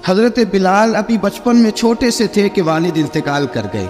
حضرت بلال ابھی بچپن میں چھوٹے سے تھے کہ والد انتقال کر گئے.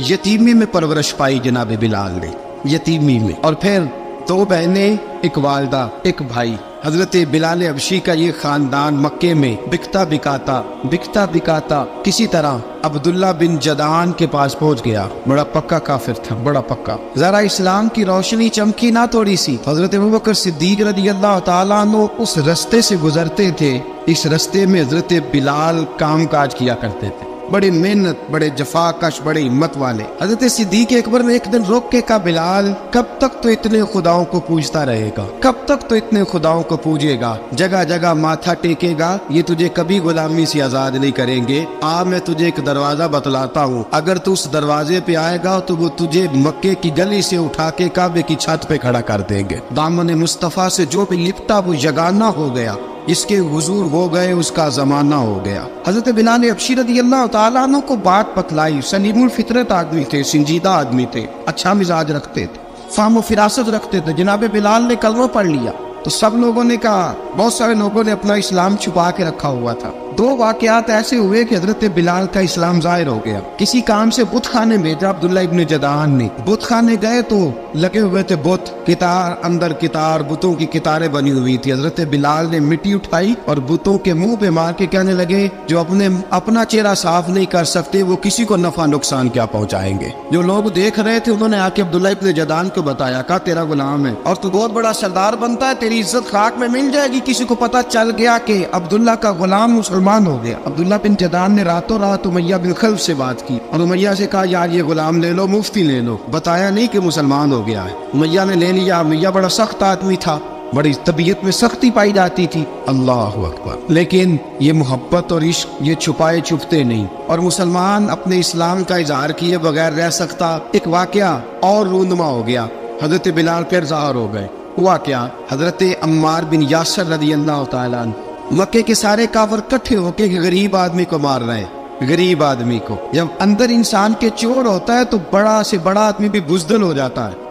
یتیمی میں پرورش پائی جناب بلال نے، یتیمی میں. اور پھر 2 بہنیں، ایک والدہ، ایک بھائی. حضرت بلال حبشی کا یہ خاندان مکے میں بکتا بکاتا کسی طرح عبداللہ بن جدعان کے پاس پہنچ گیا. بڑا پکا کافر تھا، بڑا پکا. ذرا اسلام کی روشنی چمکی نہ تھوڑی سی. حضرت ابوبکر صدیق رضی اللہ تعالیٰ عنہ اس رستے سے گزرتے تھے. اس رستے میں حضرت بلال کام کاج کیا کرتے تھے، بڑے محنت، بڑے جفاکش، بڑے ہمت والے. حضرت صدیق اکبر نے ایک دن روک کے کہا، بلال کب تک تو اتنے خداؤں کو پوجتا رہے گا، کب تک تو اتنے خداؤں کو پوجے گا، جگہ جگہ ماتھا ٹیکے گا، یہ تجھے کبھی غلامی سے آزاد نہیں کریں گے. میں تجھے ایک دروازہ بتلاتا ہوں، اگر تو اس دروازے پہ آئے گا تو وہ تجھے مکے کی گلی سے اٹھا کے کعبے کی چھت پہ کھڑا کر دیں گے. دامن مصطفیٰ سے جو بھی لپٹا وہ یگانہ ہو گیا، اس کے حضور ہو گئے، اس کا زمانہ ہو گیا. حضرت بلال حبشی رضی اللہ تعالیٰ عنہ کو بات بتلائی. سلیم الفطرت آدمی تھے، سنجیدہ آدمی تھے، اچھا مزاج رکھتے تھے، فہم و فراست رکھتے تھے. جناب بلال نے کلمہ پڑھ لیا تو سب لوگوں نے کہا، بہت سارے لوگوں نے اپنا اسلام چھپا کے رکھا ہوا تھا. 2 واقعات ایسے ہوئے کہ حضرت بلال کا اسلام ظاہر ہو گیا. کسی کام سے بت خانے بھیجا عبداللہ ابن جدعان نے. بت خانے گئے تو لگے ہوئے تھے بت، کتار اندر کتار، بتوں کی کتاریں بنی ہوئی تھی. حضرت بلال نے مٹی اٹھائی اور بتوں کے منہ پہ مار کے کہنے لگے، جو اپنا چہرہ صاف نہیں کر سکتے وہ کسی کو نفع نقصان کیا پہنچائیں گے. جو لوگ دیکھ رہے تھے انہوں نے آ کے عبداللہ ابن جدعان کو بتایا، کہا تیرا غلام ہے اور تو بہت بڑا سردار بنتا ہے، تیری عزت خاک میں مل جائے گی. کسی کو پتہ چل گیا کہ عبداللہ کا غلام مسلمان ہو گیا. عبداللہ بن جدعان نے راتوں رات امیہ بن خلف سے بات کی اور امیہ سے کہا، یار یہ غلام لے لو، مفتی لے لو. بتایا نہیں کہ مسلمان ہو گیا ہے. امیہ نے لے لیا. امیہ بڑا سخت آدمی تھا، بڑی طبیعت میں سختی پائی جاتی تھی. اللہ اکبر. لیکن یہ محبت اور عشق یہ چھپائے چھپتے نہیں، اور مسلمان اپنے اسلام کا اظہار کیے بغیر رہ سکتا. ایک واقعہ اور رونما ہو گیا. حضرت بلال پھر ظاہر ہو گئے. ہوا کیا؟ حضرت عمار بن یاسر رضی اللہ تعالیٰ عنہ، مکے کے سارے کافر کٹھے ہو کے غریب آدمی کو مار رہے ہیں. غریب آدمی کو جب اندر انسان کے چور ہوتا ہے تو بڑا سے بڑا آدمی بھی بزدل ہو جاتا ہے.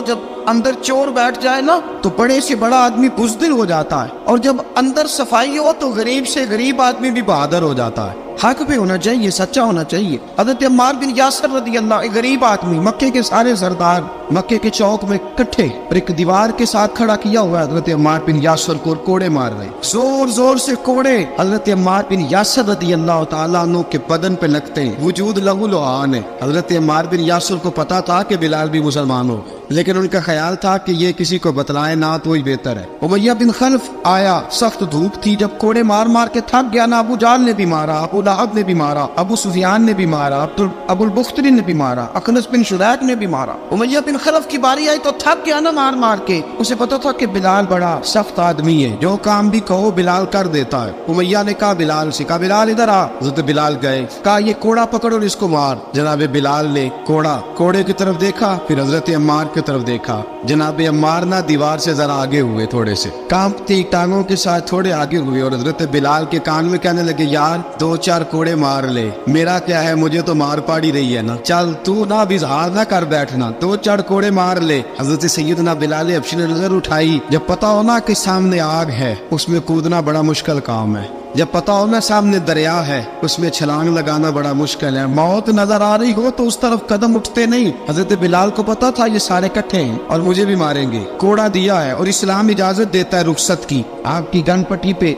جب اندر چور بیٹھ جائے نا تو بڑے سے بڑا آدمی بزدل ہو جاتا ہے، اور جب اندر صفائی ہو تو غریب سے غریب آدمی بھی بہادر ہو جاتا ہے. حق پہ ہونا چاہیے، سچا ہونا چاہیے. حضرت عمار بن یاسر رضی اللہ، ایک غریب آدمی، مکے کے سارے سردار مکے کے چوک میں کٹھے اور ایک دیوار کے ساتھ کھڑا کیا ہوا ہے. حضرت عمار بن یاسر کو کوڑے مار رہے، زور زور سے کوڑے حضرت عمار بن یاسر رضی اللہ تعالیٰ عنہ کے بدن پہ لگتے ہیں. وجود لہو لعان ہے. حضرت عمار بن یاسر کو پتا تھا کہ بلال بھی مسلمان ہو، لیکن ان کا خیال تھا کہ یہ کسی کو بتلائے نہ تو ہی بہتر ہے. امیہ بن خلف آیا، سخت دھوپ تھی، جب کوڑے مار مار کے تھک گیا نا، ابو جہل نے بھی مارا، ابو لہب نے بھی مارا، ابو سفیان نے بھی مارا، ابو البختری نے بھی مارا، اخنس بن شریک نے بھی مارا. امیہ بن خلف کی باری آئی تو تھک گیا نا مار مار کے. اسے پتا تھا کہ بلال بڑا سخت آدمی ہے، جو کام بھی کہو بلال کر دیتا ہے. امیہ نے کہا بلال سے، کہا بلال ادھر آ. حضرت بلال گئے، کہا یہ کوڑا پکڑ اور اس کو مار. جناب بلال نے کوڑے کی طرف دیکھا، پھر حضرت عمار کی طرف دیکھا. جناب عمار نہ دیوار سے ذرا آگے ہوئے، تھوڑے سے کانپتی ٹانگوں کے ساتھ تھوڑے آگے ہوئے، اور حضرت بلال کے کان میں کہنے لگے، یار 2-4 کوڑے مار لے، میرا کیا ہے، مجھے تو مار پاڑی رہی ہے نا، چل تو نہ بھی اظہار نہ کر بیٹھنا، 2-4 کوڑے مار لے. حضرت سیدنا بلال حبشی نے نظر اٹھائی. جب پتا ہونا کہ سامنے آگ ہے اس میں کودنا بڑا مشکل کام ہے. جب پتا ہونا سامنے دریا ہے اس میں چھلانگ لگانا بڑا مشکل ہے. موت نظر آ رہی ہو تو اس طرف قدم اٹھتے نہیں. حضرت بلال کو پتا تھا یہ سارے کٹھے ہیں اور مجھے بھی ماریں گے. کوڑا دیا ہے اور اسلام اجازت دیتا ہے رخصت کی. آپ کی گن پٹی پہ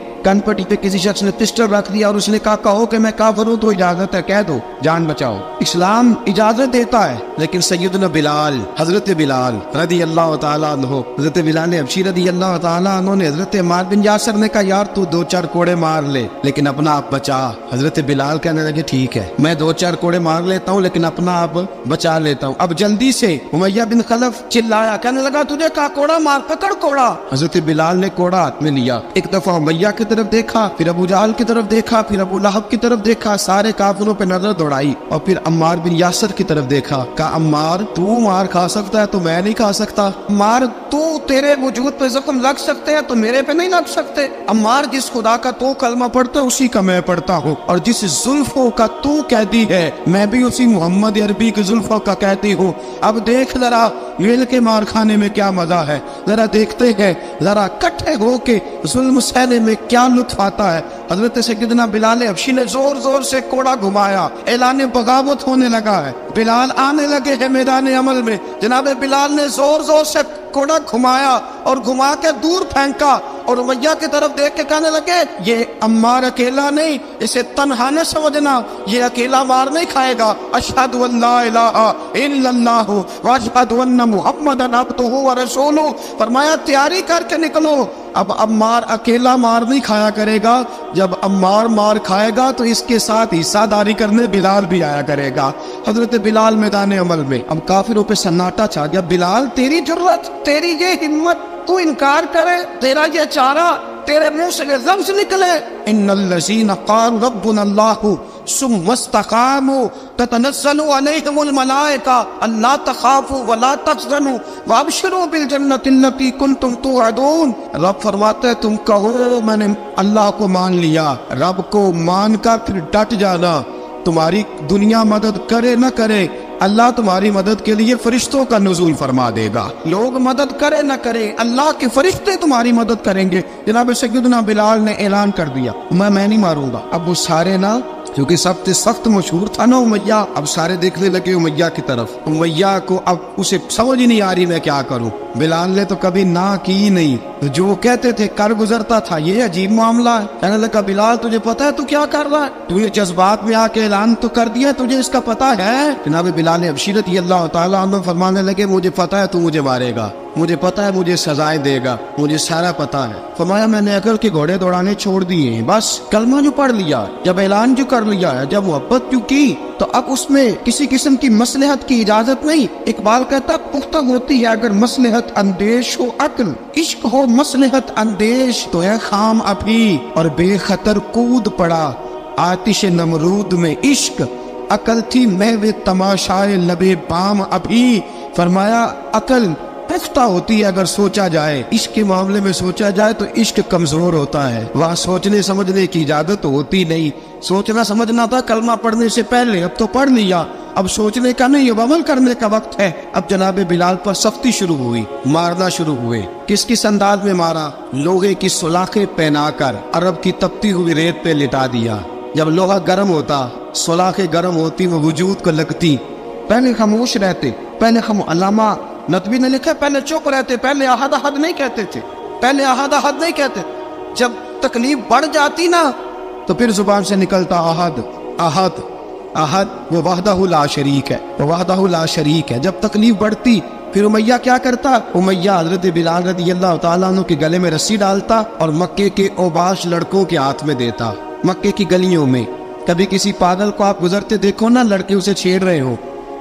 کسی شخص نے پسٹل رکھ دیا اور اس نے کہا کہو کہ میں کافر ہوں تو اجازت ہے، کہہ دو، جان بچاؤ. اسلام اجازت دیتا ہے. لیکن سیدنا بلال، حضرت بلال رضی اللہ تعالیٰ عنہ، حضرت بلال حبشی رضی اللہ تعالیٰ عنہ نے حضرت عمار بن یاسر نے کہا، یار تو 2-4 کوڑے مار لے لیکن اپنا آپ بچا. حضرت بلال کہنے لگے، ٹھیک ہے میں 2-4 کوڑے مار لیتا ہوں لیکن اپنا آپ بچا لیتا ہوں. اب جلدی سے امیہ بن خلف چلایا، کہنے لگا تجھے کہا کوڑا مار، پکڑ کوڑا. حضرت بلال نے کوڑا ہاتھ میں لیا، ایک دفعہ امیہ کی طرف دیکھا، پھر ابو جہل کی طرف دیکھا، پھر ابو لہب کی طرف دیکھا، سارے کافروں پہ نظر دوڑائی، اور پھر عمار بن یاسر کی طرف دیکھا. کہا عمار تو مار کھا سکتا ہے تو میں نہیں کھا سکتا. عمار تو تیرے وجود پہ زخم لگ سکتے ہیں تو میرے پہ نہیں لگ سکتے. عمار جس خدا کا تو کلمہ پڑھتا ہے اسی کا میں پڑھتا ہوں، اور جس زلفوں کا تو کہتی ہے میں بھی اسی محمد عربی کی زلفوں کا کہتی ہوں. اب دیکھ ذرا मिल के मार खाने में क्या मजा है, जरा देखते हैं, जरा इकट्ठे होके जुल्म सहने में क्या लुत्फ आता है। हजरत सैयदना बिलाल हबशी ने जोर जोर से कोड़ा घुमाया, ऐलान बगावत होने लगा है, बिलाल आने लगे हैं मैदान अमल में। जनाब बिलाल ने जोर जोर से कोड़ा घुमाया और घुमा के दूर फेंका और उमैया की तरफ देख के कहने लगे, ये अम्मार अकेला नहीं, इसे तन्हा न समझना, ये अकेला मार नहीं खाएगा। अशहदु अल्ला इलाहा इल्लल्लाहु व अशहदु अन्न मुहम्मदन अब्दुहु व रसूलुहु। फरमाया तैयारी करके निकलो, अब अम्मार अकेला मार नहीं खाया करेगा, जब अम्मार मार खाएगा तो इसके साथ हिस्सादारी करने बिलाल भी आया करेगा। हजरत बिलाल मैदान अमल में, अब काफिरों पे सन्नाटा छा गया। बिलाल तेरी जुर्रत, तेरी ये हिम्मत, तू इनकार करे, तेरा ये चारा, तेरे मुंह से लफ्ज निकले, इन्नल्लज़ीना क़ालू रब्बुनल्लाहु सुम्मा इस्तक़ामू ततनज़्ज़लु अलैहिमुल मलाइका अल्ला तख़ाफ़ू व ला तहज़नू व अबशिरू बिल जन्नति अल्लती कुंतुम तुअदून। रब फरमाते हैं तुम कहो मैंने अल्लाह को मान लिया, रब को मान कर फिर डट जाना। तुम्हारी दुनिया मदद करे न करे, अल्लाह तुम्हारी मदद के लिए फरिश्तों का नुज़ूल फरमा देगा। लोग मदद करे न करे, अल्लाह के फरिश्ते तुम्हारी मदद करेंगे। जनाब सैयदना बिलाल ने ऐलान कर दिया, मैं नहीं मारूंगा। अब वो सारे ना, क्योंकि सबसे सख्त मशहूर था ना उमैया, अब सारे देखने लगे उमैया की तरफ। उमैया को अब उसे समझ ही नहीं आ रही मैं क्या करूं। बिलाल ने तो कभी ना की नहीं, तो जो कहते थे कर गुजरता था। ये अजीब मामला है। कहने लगा बिलाल तुझे पता है तू क्या कर रहा है, तूने जज्बात में आके ऐलान तो कर दिया, तुझे इसका पता है। जनाब बिलाल हबशी रज़ियल्लाहु ताला अन्हु फरमाने लगे मुझे पता है तू मुझे मारेगा, मुझे पता है मुझे सजाएं देगा, मुझे सारा पता है। फरमाया मैंने अकल के घोड़े दौड़ाने छोड़ दिए हैं, बस कलमा जो पढ़ लिया, जब ऐलान जो कर लिया है, जब मोहब्बत जो की, तो अब उसमें किसी किस्म की मसलहत की इजाजत नहीं। इकबाल कहता पुख्ता होती है अगर मसलहत अंदेश हो अक्ल, इश्क हो मसलहत अंदेश तो है खाम अभी और बेखतर कूद पड़ा आतिश नमरूद में इश्क, अकल थी महवे तमाशाए लबे बाम अभी। फरमाया अकल पुख्ता होती है अगर सोचा जाए, इश्क के मामले में सोचा जाए तो इश्क कमजोर होता है, वहाँ सोचने समझने की इजाजत होती नहीं। सोचना समझना था कलमा पढ़ने से पहले, अब तो पढ़ लिया, अब सोचने का नहीं, अब अमल करने का वक्त है। अब जनाब बिलाल पर सख्ती शुरू हुई, मारना शुरू हुए। किस किस अंदाज में मारा, लोहे की सुलाखें पहनाकर अरब की तपती हुई रेत पे लिटा दिया। जब लोहा गर्म होता, सुलाखें गर्म होती, वो वजूद को लगती। पहले खामोश रहते, पहले हम अल्लामा नदवी ने लिखा पहले चुप रहते, पहले अहद अहद नहीं कहते थे, पहले अहद अहद नहीं कहते। जब तकलीफ बढ़ जाती ना तो फिर जुबान से निकलता अहद अहद अहद, वो वहदहु ला शरीक है, वो वहदहु ला शरीक है। जब तकलीफ बढ़ती फिर उमैया क्या करता, उमैया हजरत बिलाल रज़ियल्लाहु ताला अन्हु के गले में रस्सी डालता और मक्के के ओबाश लड़कों के हाथ में देता। मक्के की गलियों में कभी किसी पागल को आप गुजरते देखो ना, लड़के उसे छेड़ रहे हो,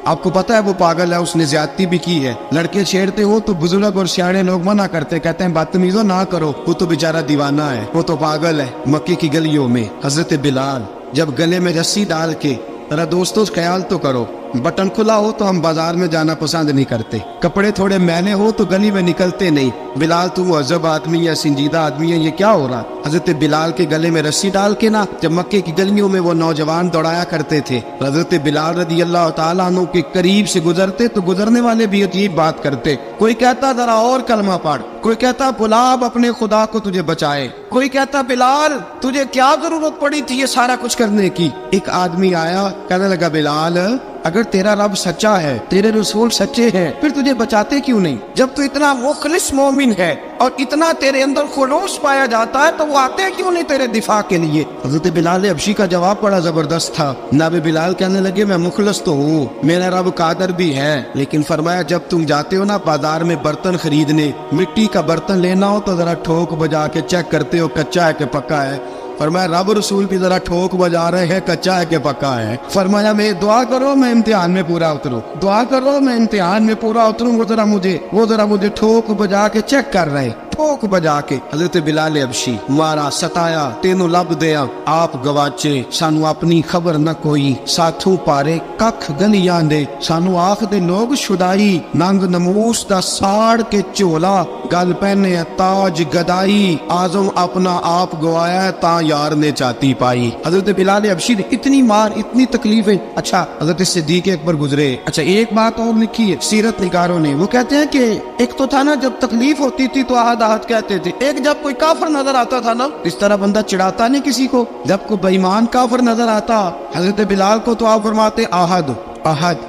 आपको पता है वो पागल है, उसने ज्यादती भी की है, लड़के छेड़ते हो तो बुजुर्ग और सियाने लोग मना करते, कहते हैं बदतमीजों ना करो, वो तो बेचारा दीवाना है, वो तो पागल है। मक्के की गलियों में हजरत बिलाल जब गले में रस्सी डाल के, जरा दोस्तों ख्याल तो करो, बटन खुला हो तो हम बाजार में जाना पसंद नहीं करते, कपड़े थोड़े मैले हो तो गली में निकलते नहीं। बिलाल तू मुहज़्ज़ब आदमी या संजीदा आदमी है, ये क्या हो रहा। हजरत बिलाल के गले में रस्सी डाल के ना, जब मक्के की गलियों में वो नौजवान दौड़ाया करते थे, हजरत बिलाल रज़ियल्लाहु ताला अन्हु के करीब से गुजरते तो गुजरने वाले भी अजीब बात करते। कोई कहता जरा और कलमा पढ़, कोई कहता बुलाब अपने खुदा को तुझे बचाए, कोई कहता बिलाल तुझे क्या जरूरत पड़ी थी ये सारा कुछ करने की। एक आदमी आया, कहने लगा बिलाल अगर तेरा रब सच्चा है, तेरे रसूल सच्चे हैं, फिर तुझे बचाते क्यों नहीं। जब तू इतना मुखलिस मोमिन है और इतना तेरे अंदर खुलूस पाया जाता है तो वो आते क्यों नहीं तेरे दिफा के लिए। हज़रत बिलाल हबशी का जवाब बड़ा जबरदस्त था। नाबे बिलाल कहने लगे मैं मुखलिस तो हूँ, मेरा रब कादर भी है, लेकिन फरमाया जब तुम जाते हो ना बाजार में बर्तन खरीदने, मिट्टी का बर्तन लेना हो तो जरा ठोक बजा के चेक करते हो कच्चा है कि पक्का है। फरमाया रब रसूल भी जरा ठोक बजा रहे हैं कच्चा है कि पक्का है। फरमाया मैं दुआ करो मैं इम्तिहान में पूरा उतरूं, दुआ करो मैं इम्तिहान में पूरा उतरूं, वो जरा मुझे ठोक बजा के चेक कर रहे हैं। ठोक बजा के हजरत बिलाल हबशी मारा सताया तेनों लब दिया आप गवाचे सानू अपनी खबर न कोई साथों पारे कख गलियां दे सानू आख दे लोग छुड़ाई नंग नमूस दा साड़ के झोला गल पहने ताज गदाई आजम अपना आप गवाया ता यार ने चाती पाई। हजरत बिलाल हबशी ने इतनी मार इतनी तकलीफें। अच्छा हजरत सिद्दीक अकबर गुजरे। अच्छा एक बात और लिखी है सीरत निगारों ने, वो कहते हैं कि एक तो था ना जब तकलीफ होती थी तो आहद आहद कहते थे, एक जब कोई काफिर नजर आता था ना इस तरह बंदा चिढ़ाता नहीं किसी को, जब कोई बेईमान काफिर नजर आता हजरत बिलाल को तो आप फरमाते आहद आहद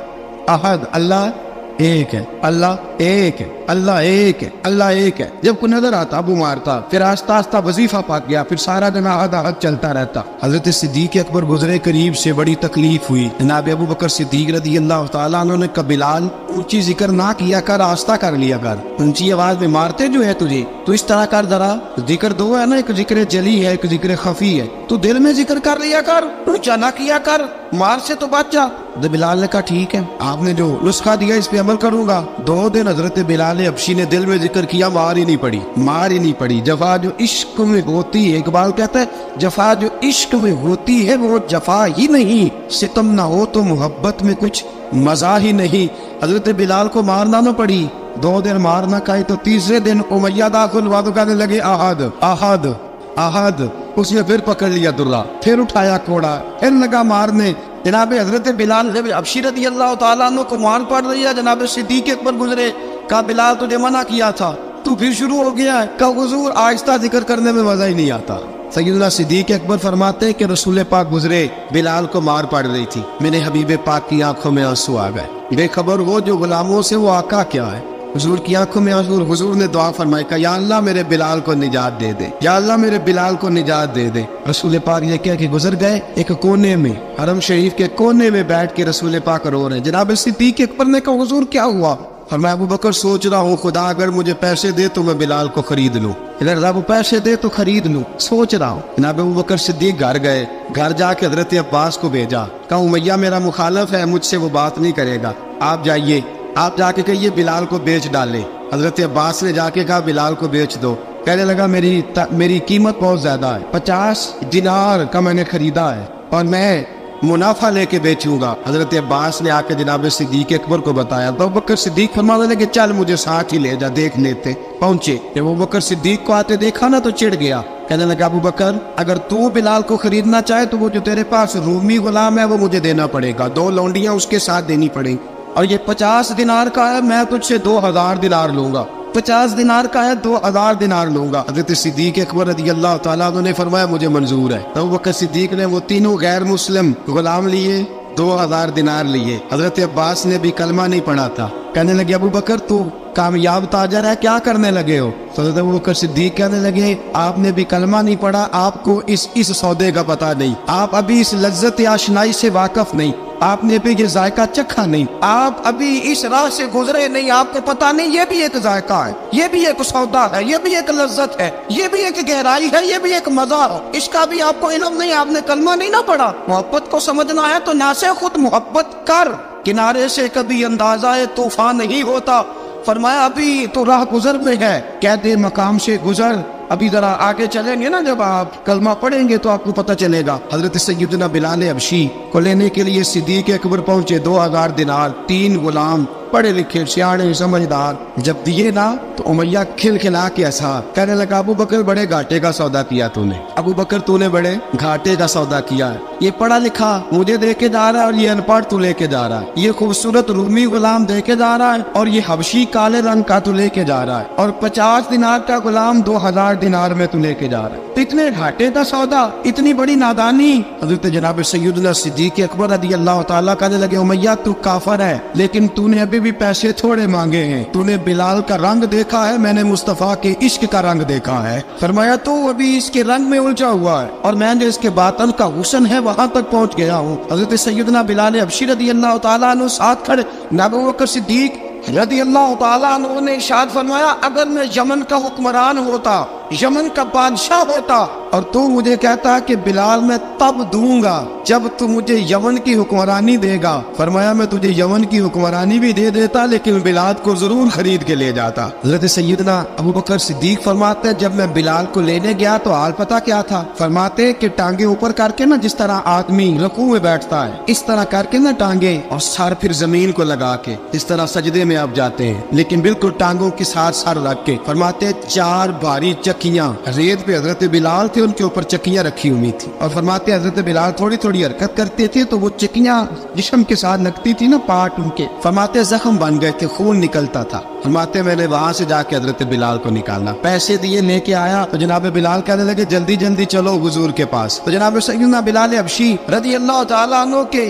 आहद, अल्लाह एक है, अल्लाह एक है, अल्लाह एक है, अल्लाह एक है। जब कोई नजर आता अबू मारता, फिर आस्ता आस्ता वजीफा पाक गया, फिर सारा दिन आहद आहद चलता रहता। हजरत सिद्दीक अकबर गुजरे करीब से, बड़ी तकलीफ हुई। जनाब अबू बकर सिद्दीक रदी अल्लाह तआला अन्हु ने कहा बिलाल ऊंची जिक्र ना किया कर, आस्ता कर लिया कर, ऊंची आवाज में मारते जो है तुझे तो इस तरह कर, जरा जिक्र दो है ना, एक जिक्र जली है एक जिक्र खफी है, तू दिल में जिक्र कर लिया कर, ऊंचा ना किया कर, मार से तो बच जा। बिलाल ने कहा ठीक है, आपने जो नुस्खा दिया इस पे अमल करूंगा। 2 दिन हजरत बिलाल हबशी ने दिल में जिक्र किया, मार ही नहीं पड़ी, मार ही नहीं पड़ी। जफा जो इश्क में होती है, इकबाल कहता है जफा जो इश्क में होती है वो जफा ही नहीं, सितम ना हो तो मोहब्बत में कुछ मजा ही नहीं। हजरत बिलाल को मारना न पड़ी, 2 दिन मार ना खाई तो तीसरे दिन उमैया दाखिल हुआ तो कहने लगे आहद आहद आहद। उसने फिर पकड़ लिया दुर्रा, फिर उठाया कोड़ा, फिर लगा मारने। जनाब हजरत बिलाल हबशी रज़ी अल्लाह तआला अन्हु को मार पड़ रही है। जनाब सिद्दीक अकबर गुजरे, कहा बिलाल तुझे मना किया था, तू फिर शुरू हो गया है। कहा हुजूर आहिस्ता जिक्र करने में मजा ही नहीं आता। सैयदना सिद्दीक अकबर फरमाते कि रसूल पाक गुजरे, बिलाल को मार पड़ रही थी, मेरे हबीब पाक की आंखों में आंसू आ गए। बेखबर हो जो गुलामों से वो आका क्या है। हुजूर की आंखों में आंसू। हुजूर ने दुआ फरमाई, कहा या अल्लाह मेरे बिलाल को निजात दे दे, या अल्लाह मेरे बिलाल को निजात दे दे। रसूल पाक ये कह के गुजर गए। एक कोने में, हरम शरीफ के कोने में बैठ के रसूल पाक रो रहे हैं। जनाब सिद्दीक अकबर ने कहा हुजूर क्या हुआ। फरमाया अबू बकर सोच रहा हूँ खुदा अगर मुझे पैसे दे तो मैं बिलाल को खरीद लूँ, रब पैसे दे तो खरीद लूँ, सोच रहा हूँ। जनाब अबू बकर सिद्दीक घर गए, घर जाके हजरत अब्बास को भेजा, कहा उमैया मेरा मुखालफ है, मुझसे वो बात नहीं करेगा, आप जाइए, आप जाके कहिए बिलाल को बेच डाले। हजरत अब्बास ने जाके कहा बिलाल को बेच दो। कहने लगा मेरी कीमत बहुत ज्यादा है, 50 दिनार का मैंने खरीदा है और मैं मुनाफा लेके बेचूंगा। हजरत अब्बास ने आके जनाब सिद्दीक अकबर को बताया तो अबू बकर सिद्दीक फरमाने लगे चल मुझे साथ ही ले जा, देख लेते। पहुंचे, जब अबू बकर सिद्दीक को आते देखा ना तो चिढ़ गया। कहने लगा अबू बकर अगर तू बिलाल को खरीदना चाहे तो वो जो तेरे पास रूमी गुलाम है वो मुझे देना पड़ेगा, 2 लौंडियां उसके साथ देनी पड़ेंगी, और ये 50 दिनार का है, मैं तुझसे 2000 दिनार लूंगा। 50 दिनार का है, 2000 दिनार लूंगा। हजरत सिद्दीक अकबर रज़ी अल्लाह तआला अन्हु ने फरमाया मुझे मंजूर है। अबू बकर सिद्दीक ने वो तीनों गैर मुस्लिम गुलाम लिए, 2000 दिनार लिए। हजरत अब्बास ने भी कलमा नहीं पढ़ा था। कहने लगे अबू बकर तू कामयाब ताजर है, क्या करने लगे हो। तो हजरत अबू बकर सिद्दीक कहने लगे आपने भी कलमा नहीं पढ़ा, आपको इस सौदे का पता नहीं, आप अभी इस लज्जत आशनाई से वाकफ नहीं, आपने भी ये जायका चखा नहीं, आप अभी इस राह से गुजरे नहीं, आपको पता नहीं ये भी एक जायका है, ये भी एक सौदा है, ये भी एक लज्जत है, ये भी एक गहराई है, ये भी एक मजा है, इसका भी आपको इल्म नहीं, आपने कलमा नहीं ना पढ़ा। मोहब्बत को समझना है तो ना से खुद मोहब्बत कर, किनारे से कभी अंदाजा तूफान नहीं होता। फरमाया अभी तो राह गुजर में है, कहते मकाम से गुजर, अभी जरा आगे चलेंगे ना, जब आप कलमा पढ़ेंगे तो आपको पता चलेगा। हजरत सैयदना बिलाल हबशी को लेने के लिए सिद्दीक अकबर पहुंचे, 2000 दिनार, 3 गुलाम, पढ़े लिखे सियाणे समझदार। जब दिए ना तो उमैया खिलखिला के ऐसा कहने लगा अबू बकर बड़े घाटे का सौदा किया तूने, अबू बकर तूने बड़े घाटे का सौदा किया है। ये पढ़ा लिखा मुझे दे के जा रहा है और ये अनपढ़ तू लेके जा रहा है, ये खूबसूरत रूमी गुलाम दे के जा रहा है और ये हबशी काले रंग का तू लेके जा रहा है, और 50 दिनार का गुलाम 2000 दिनार में तू लेके जा रहा है, तो इतने घाटे का सौदा, इतनी बड़ी नादानी। हजरत जनाब सैयदना सिद्दीक अकबर रज़ी अल्लाह तआला कहने लगे उमैया तू काफर है, लेकिन तूने अभी भी पैसे थोड़े मांगे हैं, तूने बिलाल का रंग देखा है, मैंने मुस्तफा के इश्क का रंग देखा है। फरमाया तू अभी इसके रंग में उलझा हुआ है और मैं जो इसके बातन का हुस्न है वहां तक पहुंच गया हूँ। हजरत सैयदना बिलाल हबशी रज़ी अल्लाह तआला अन्हु साथ खड़े, अबू बकर सिद्दीक रज़ी अल्लाह तआला अन्हु ने इरशाद फरमाया अगर मैं यमन का हुक्मरान होता यमन का बादशाह होता और तू मुझे कहता कि बिलाल मैं तब दूंगा जब तू मुझे यमन की हुक्मरानी देगा। फरमाया मैं तुझे यमन की हुक्मरानी भी दे देता लेकिन बिलाल को जरूर खरीद के ले जाता। हज़रत सैयदना अबू बकर सिद्दीक फरमाते हैं जब मैं बिलाल को लेने गया तो हाल पता क्या था। फरमाते कि टांगे ऊपर करके ना जिस तरह आदमी रुकू में बैठता है इस तरह करके ना टांगे और सर फिर जमीन को लगा के इस तरह सजदे में आप जाते हैं लेकिन बिल्कुल टांगों के साथ सर रख के। फरमाते 4 भारी चक्कियां रेत पे हजरत बिलाल थे उनके ऊपर चक्कियां रखी हुई थी और फरमाते हजरत बिलाल थोड़ी थोड़ी हरकत करते थे तो वो चक्कियां जिस्म के साथ लगती थी ना पार्ट उनके। फरमाते जख्म बन गए थे खून निकलता था। फरमाते मैंने वहां से जाके हजरत बिलाल को निकालना पैसे दिए लेके आया तो जनाब बिलाल कहने लगे जल्दी जल्दी चलो हुजूर के पास। तो जनाब सैयदना बिलाल हबशी रज़ी अल्लाह तआला अन्हु के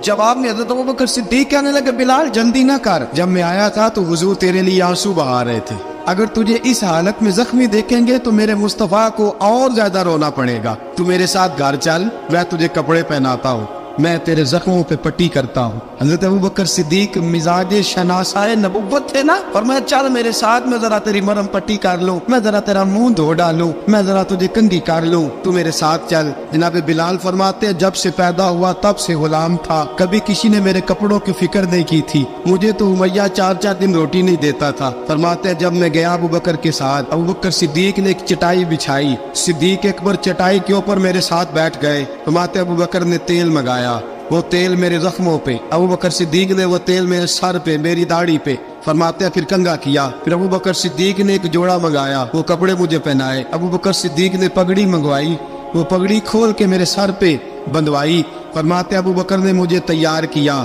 जवाब में हजरत अबू बकर सिद्दीक कहने लगे बिलाल जल्दी ना कर, जब मैं आया था तो हुजूर तेरे लिए आंसू बहा रहे थे। अगर तुझे इस हालत में जख्मी देखेंगे तो मेरे मुस्तफा को और ज्यादा रोना पड़ेगा। तू मेरे साथ घर चल, मैं तुझे कपड़े पहनाता हूँ, मैं तेरे जख्मों पे पट्टी करता हूँ। हजरत अबू बकर सिद्दीक मिजाज शनासाए नबुव्वत थे ना, और मैं चल मेरे साथ, मैं जरा तेरी मरहम पट्टी कर लूँ, मैं जरा तेरा मुंह धो डालूं, मैं जरा तुझे कंघी कर लूँ, तू मेरे साथ चल। जनाब बिलाल फरमाते जब से पैदा हुआ तब से गुलाम था, कभी किसी ने मेरे कपड़ों की फिक्र नहीं की थी, मुझे तो उमैया 4-4 दिन रोटी नहीं देता था। फरमाते जब मैं गया अबू बकर के साथ, अबू बकर सिद्दीक ने एक चटाई बिछाई, सिद्दीक अकबर चटाई के ऊपर मेरे साथ बैठ गए। फरमाते अबू बकर ने तेल मंगाया, वो तेल मेरे जख्मों पे, अबू बकर सिद्दीक ने वो तेल मेरे सर पे, मेरी दाढ़ी पे। फरमाते हैं फिर कंघा किया, फिर अबू बकर सिद्दीक ने एक जोड़ा मंगाया, वो कपड़े मुझे पहनाए। अबू बकर सिद्दीक ने पगड़ी मंगवाई, वो पगड़ी खोल के मेरे सर पे बंधवाई। फरमाते अबू बकर ने मुझे तैयार किया,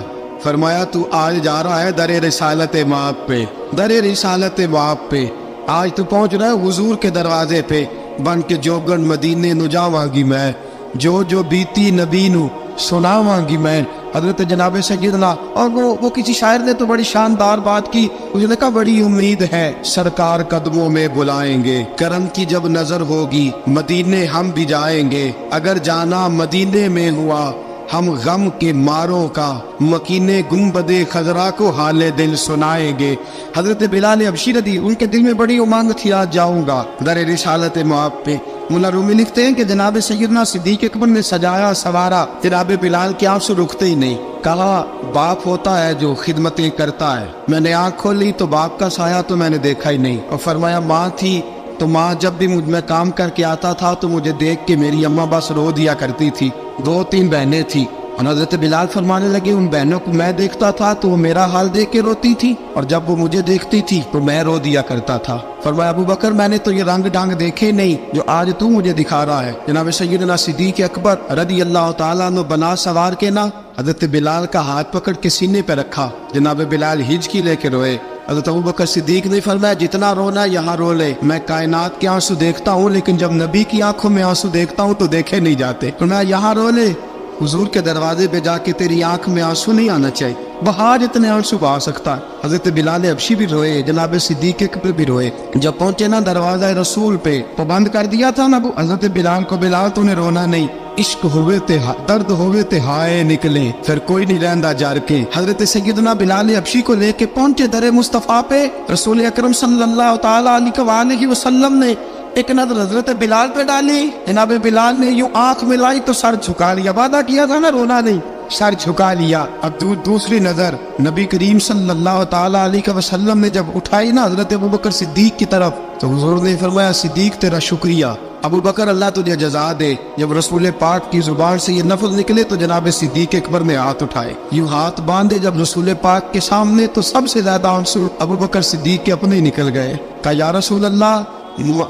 फरमाया तू आज जा रहा है दरे रिसालत माप पे, दरे रिसालत माप पे, आज तू पहुंच रहा है हुजूर के दरवाजे पे, बन के जोगन मदीने नु जावांगी मैं, जो बीती नबी नु सुनावांगी मैं। हजरत जनाब सैयदना, और वो किसी शायर ने तो बड़ी शानदार बात की, उसने कहा बड़ी उम्मीद है सरकार कदमों में बुलाएंगे, करम की जब नजर होगी मदीने हम भी जाएंगे, अगर जाना मदीने में हुआ हम गम के मारों का, मकीने गुंबदे खजरा को हाले दिल सुनाएंगे। हजरत बिलाल हबशी रदी, उनके दिल में बड़ी उमंग थी आज जाऊंगा दरे रिसालत माप पे। मुल्ला रूमी लिखते हैं कि जनाब सैयदना सिद्दीक अकबर ने सजाया सवारा, जनाब बिलाल के आंसू रुकते ही नहीं। कहा बाप होता है जो खिदमतें करता है। मैंने आंख खोली तो बाप का साया तो मैंने देखा ही नहीं, और फरमाया माँ थी तो माँ जब भी मैं काम करके आता था तो मुझे देख के मेरी अम्मा बस रो दिया करती थी। 2-3 बहनें थी, और हज़रत बिलाल फरमाने लगे उन बहनों को मैं देखता था तो वो मेरा हाल देख के रोती थी, और जब वो मुझे देखती थी तो मैं रो दिया करता था। फरमाया अबू बकर मैंने तो ये रंग ढंग देखे नहीं जो आज तू मुझे दिखा रहा है। जनाब सैयदना सिद्दीक अकबर रज़ी अल्लाह तआला अन्हु बना सवार के ना हज़रत बिलाल का हाथ पकड़ के सीने पे रखा। जनाब बिलाल हिचकी लेके रोए। हज़रत अबू बकर सिद्दीक ने फरमाया जितना रोना यहाँ रो ले, मैं कायनात के आंसू देखता हूँ लेकिन जब नबी की आंखों में आंसू देखता हूँ तो देखे नहीं जाते। फरमाया यहाँ रो ले, हुजूर के दरवाजे पे जाके तेरी आंख में आंसू नहीं आना चाहिए, बहार इतने आंसू बहा सकता है। हजरत बिलाल हबशी भी रोए, जनाब सिद्दीक अकबर भी रोए। जब पहुंचे ना दरवाजा रसूल पे तो बंद कर दिया था ना हजरत बिलाल को, बिलाल तूने रोना नहीं, इश्क होवे ते दर्द होवे ते हाय निकले, फिर कोई नहीं रहंदा जार के। हजरत सैयदना बिलाल हबशी को लेके पहुंचे दरे मुस्तफा पे। रसूल अकरम सल्लल्लाहु तआला अलैहि वसल्लम ने एक नजर हजरत बिलाल पे डाली, जनाब बिलाल ने यूं आंख मिलाई तो सर झुका लिया, वादा किया था ना रोना नहीं, सर झुका लिया। अब दूसरी नजर नबी करीम सल्लल्लाहु तआला अलैहि वसल्लम ने जब उठाई ना हजरत अबू बकर सिद्दीक की तरफ, तो हुजूर ने फरमाया सिद्दीक तेरा शुक्रिया, अबू बकर अल्लाह तुझे जजा दे। जब रसूल पाक की जुबान से ये लफ्ज निकले तो जनाब सिद्दीक अकबर ने हाथ उठाए, यूं हाथ बांधे जब रसूल पाक के सामने, तो सबसे ज्यादा आंसू अबू बकर सिद्दीक के अपने निकल गए। कहा या रसूल अल्लाह,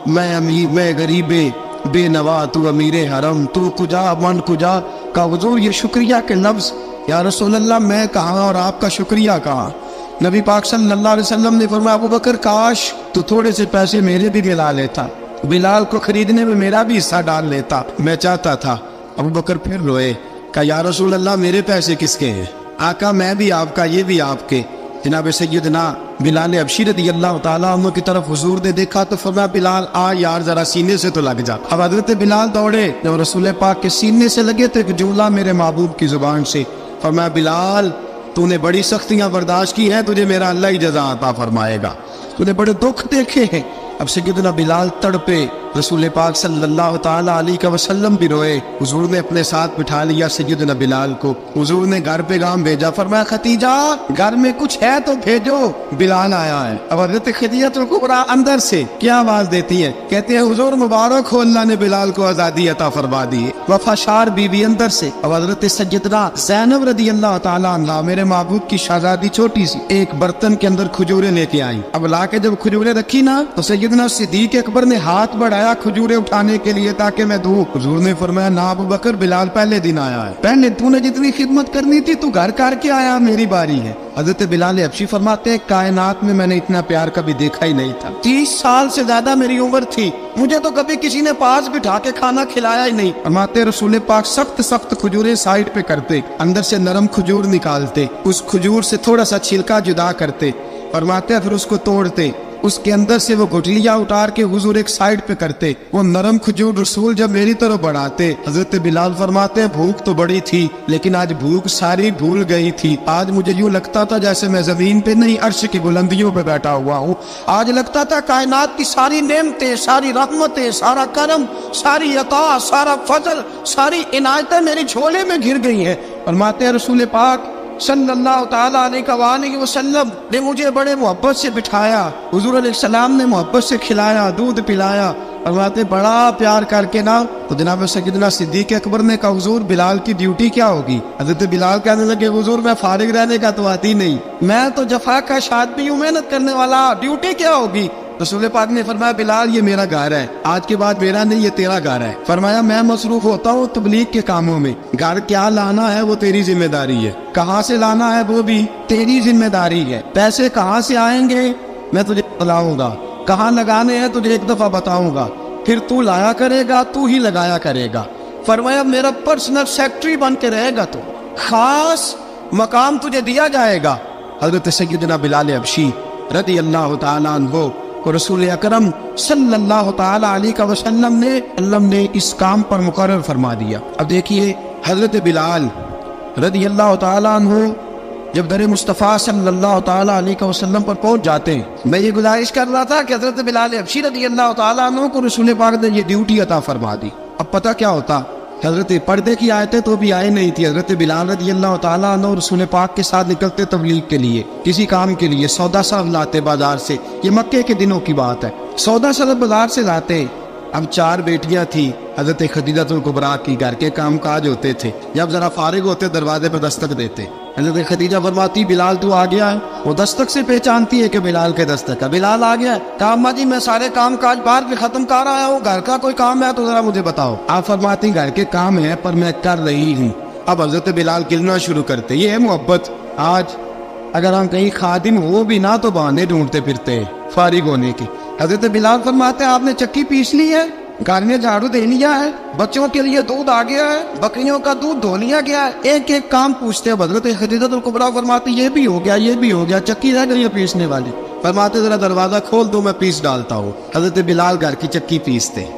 मैं अमीर, मैं गरीबे बेनवा, तू अमीरे हरम, तू कुजा मन कुजा। का हुजूर ये शुक्रिया के लफ्ज, या रसूल अल्लाह मैं कहाँ और आपका शुक्रिया कहाँ। नबी पाक सल्लल्लाहु अलैहि वसल्लम ने फरमाया अबू बकर काश तू थोड़े से पैसे मेरे भी दिला लेता, बिलाल को खरीदने में मेरा भी हिस्सा डाल लेता, मैं चाहता था। अबू बकर फिर रोए। कहा या रसूल अल्लाह मेरे पैसे किसके हैं? आका मैं भी आपका, ये भी आपके। जनाब सैयदना बिलाल हबशी रज़ियल्लाहु ताला अन्हु की तरफ हुजूर ने देखा तो फरमाया बिलाल आ यार जरा सीने से तो लग जा। अब हजरत बिलाल दौड़े, जब रसूल पाक के सीने से लगे तो एक जुमला मेरे महबूब की जुबान से, फरमाया बिलाल तूने बड़ी सख्तियां बर्दाश्त की हैं, तुझे मेरा अल्लाह ही जज़ा अता फरमाएगा, तूने बड़े दुख देखे हैं। अब सैयदना बिलाल तड़पे, रसूल पाक सल्लल्लाहु ताला अलैहि वसल्लम भी रोए। हुजूर ने अपने साथ बिठा लिया सैयदना बिलाल को। हुजूर ने घर पे गाम भेजा, फरमाया खतीजा घर में कुछ है तो भेजो, बिलाल आया है। अब हज़रत खदीजतुल कुबरा अंदर से क्या आवाज देती है, कहते हैं हुजूर मुबारक हो, अल्लाह ने बिलाल को आजादी अता फरमा दी। वफाशार बीवी अंदर से। अब हज़रत सैयदना ज़ैनब रज़ी अल्लाह ताला अन्हा, मेरे महबूब की शहजादी छोटी सी, एक बर्तन के अंदर खजूरें लेके आई। अब लाके जब खजूरें रखी ना तो सैयदना सिद्दीक अकबर ने हाथ बढ़ाया खजूरें उठाने के लिए ताकि मैं दूं। हुजूर ने फरमाया ना अबू बकर, बिलाल पहले दिन आया है, पहले तूने जितनी खिदमत करनी थी तू घर करके आया, मेरी बारी है। हज़रत बिलाल हबशी फरमाते हैं कायनात में मैंने इतना प्यार कभी देखा ही नहीं था। 30 साल से ज्यादा मेरी उम्र थी, मुझे तो कभी किसी ने पास बिठा के खाना खिलाया ही नहीं। फरमाते रसूल पाक सख्त सख्त खजूरें साइड पे करते, अंदर से नरम खजूर निकालते, उस खजूर से थोड़ा सा छिलका जुदा करते, फरमाते फिर उसको तोड़ते, उसके अंदर से वो गुठलियां उतार के हुजूर एक साइड पे करते। वो नरम खजूर रसूल जब मेरी तरफ बढ़ाते, हजरत बिलाल फरमाते हैं भूख तो बड़ी थी लेकिन आज भूख सारी भूल गई थी। आज मुझे यूं लगता था जैसे मैं जमीन पे नहीं अर्श की बुलंदियों पे बैठा हुआ हूँ। आज लगता था कायनात की सारी नेमतें, सारी रहमतें, सारा करम, सारी अता, सारा फजल, सारी इनायतें मेरी झोले में घिर गई हैं। फरमाते हैं रसूल पाक सल्लल्लाहु ताला अलैहि वसल्लम ने मुझे बड़े मोहब्बत से बिठाया, हुजूर अलैहिस्सलाम ने मोहब्बत से खिलाया, दूध पिलाया, फरमाते बड़ा प्यार करके ना। तो जनाब सैयदना सिद्दीक अकबर ने कहा हुजूर बिलाल की ड्यूटी क्या होगी। हज़रत बिलाल कहने लगे हुजूर मैं फारिग रहने का तो आती नहीं, मैं तो जफा का आदमी हूँ, मेहनत करने वाला, ड्यूटी क्या होगी। रसूल पाक ने फरमाया बिलाल ये मेरा घर है, आज के बाद मेरा नहीं ये तेरा घर है। फरमाया मैं मसरूफ होता हूँ तबलीग के कामों में, घर क्या लाना है वो तेरी जिम्मेदारी है, कहाँ से लाना है वो भी तेरी जिम्मेदारी है, पैसे कहाँ से आएंगे मैं तुझे बताऊंगा, कहाँ लगाने हैं तुझे एक दफा बताऊंगा, फिर तू लाया करेगा, तू ही लगाया करेगा। फरमाया मेरा पर्सनल सेक्रेटरी बन के रहेगा, तो खास मकाम तुझे दिया जाएगा। हजरत सैयदना बिलाल हबशी रज़ी अल्लाह ताला अन्हु को रसूल अकरम सल्लल्लाहु ताला अलैहि वसल्लम ने इस काम पर मुकर्रर फरमा दिया। अब देखिए हजरत बिलाल रज़ी अल्लाह ताला अन्हु जब दर मुस्तफ़ा सल्लल्लाहु ताला अलैहि वसल्लम पर पहुंच जाते हैं, मैं ये गुजारिश कर रहा था कि हजरत बिलाल हबशी रज़ी अल्लाह ताला अन्हु को रसूल पाक ने ये ड्यूटी अता फरमा दी। अब पता क्या होता, हजरत पर्दे की आयतें तो भी आए नहीं थी। हजरत बिलाल रज़ी अल्लाह ताला अन्हु रसूल पाक के साथ निकलते तबलीग के लिए, किसी काम के लिए, सौदा सब लाते बाजार से, ये मक्के के दिनों की बात है, सौदा सब बाजार से लाते। अब 4 बेटियां थी हजरत खदीजतुल कुबरा की, घर के काम काज होते थे, जब जरा फारिग होते दरवाजे पर दस्तक देते, हजरत खदीजा फरमाती बिलाल तू आ गया है, वो दस्तक से पहचानती है कि बिलाल के दस्तक है, बिलाल आ गया है। कहा अम्मा जी मैं सारे काम काज बाहर के खत्म कर आया हूँ, घर का कोई काम है तो जरा मुझे बताओ। आप फरमाती घर के काम है पर मैं कर रही हूँ। अब हजरत बिलाल गिरना शुरू करते, ये है मोहब्बत। आज अगर हम कहीं खादिम हो भी ना तो बहाने ढूंढते फिरते हैं फारिग होने की। हजरत बिलाल फरमाते आपने चक्की पीस ली है, घर में झाड़ू दे लिया है, बच्चों के लिए दूध आ गया है, बकरियों का दूध धो लिया गया है, एक एक काम पूछते हैं। हजरत खदीजतुल कुबरा फरमाती ये भी हो गया, ये भी हो गया, चक्की रह गई है पीसने वाली। फरमाते जरा दरवाजा खोल दो मैं पीस डालता हूँ। हजरत बिलाल घर की चक्की पीसते,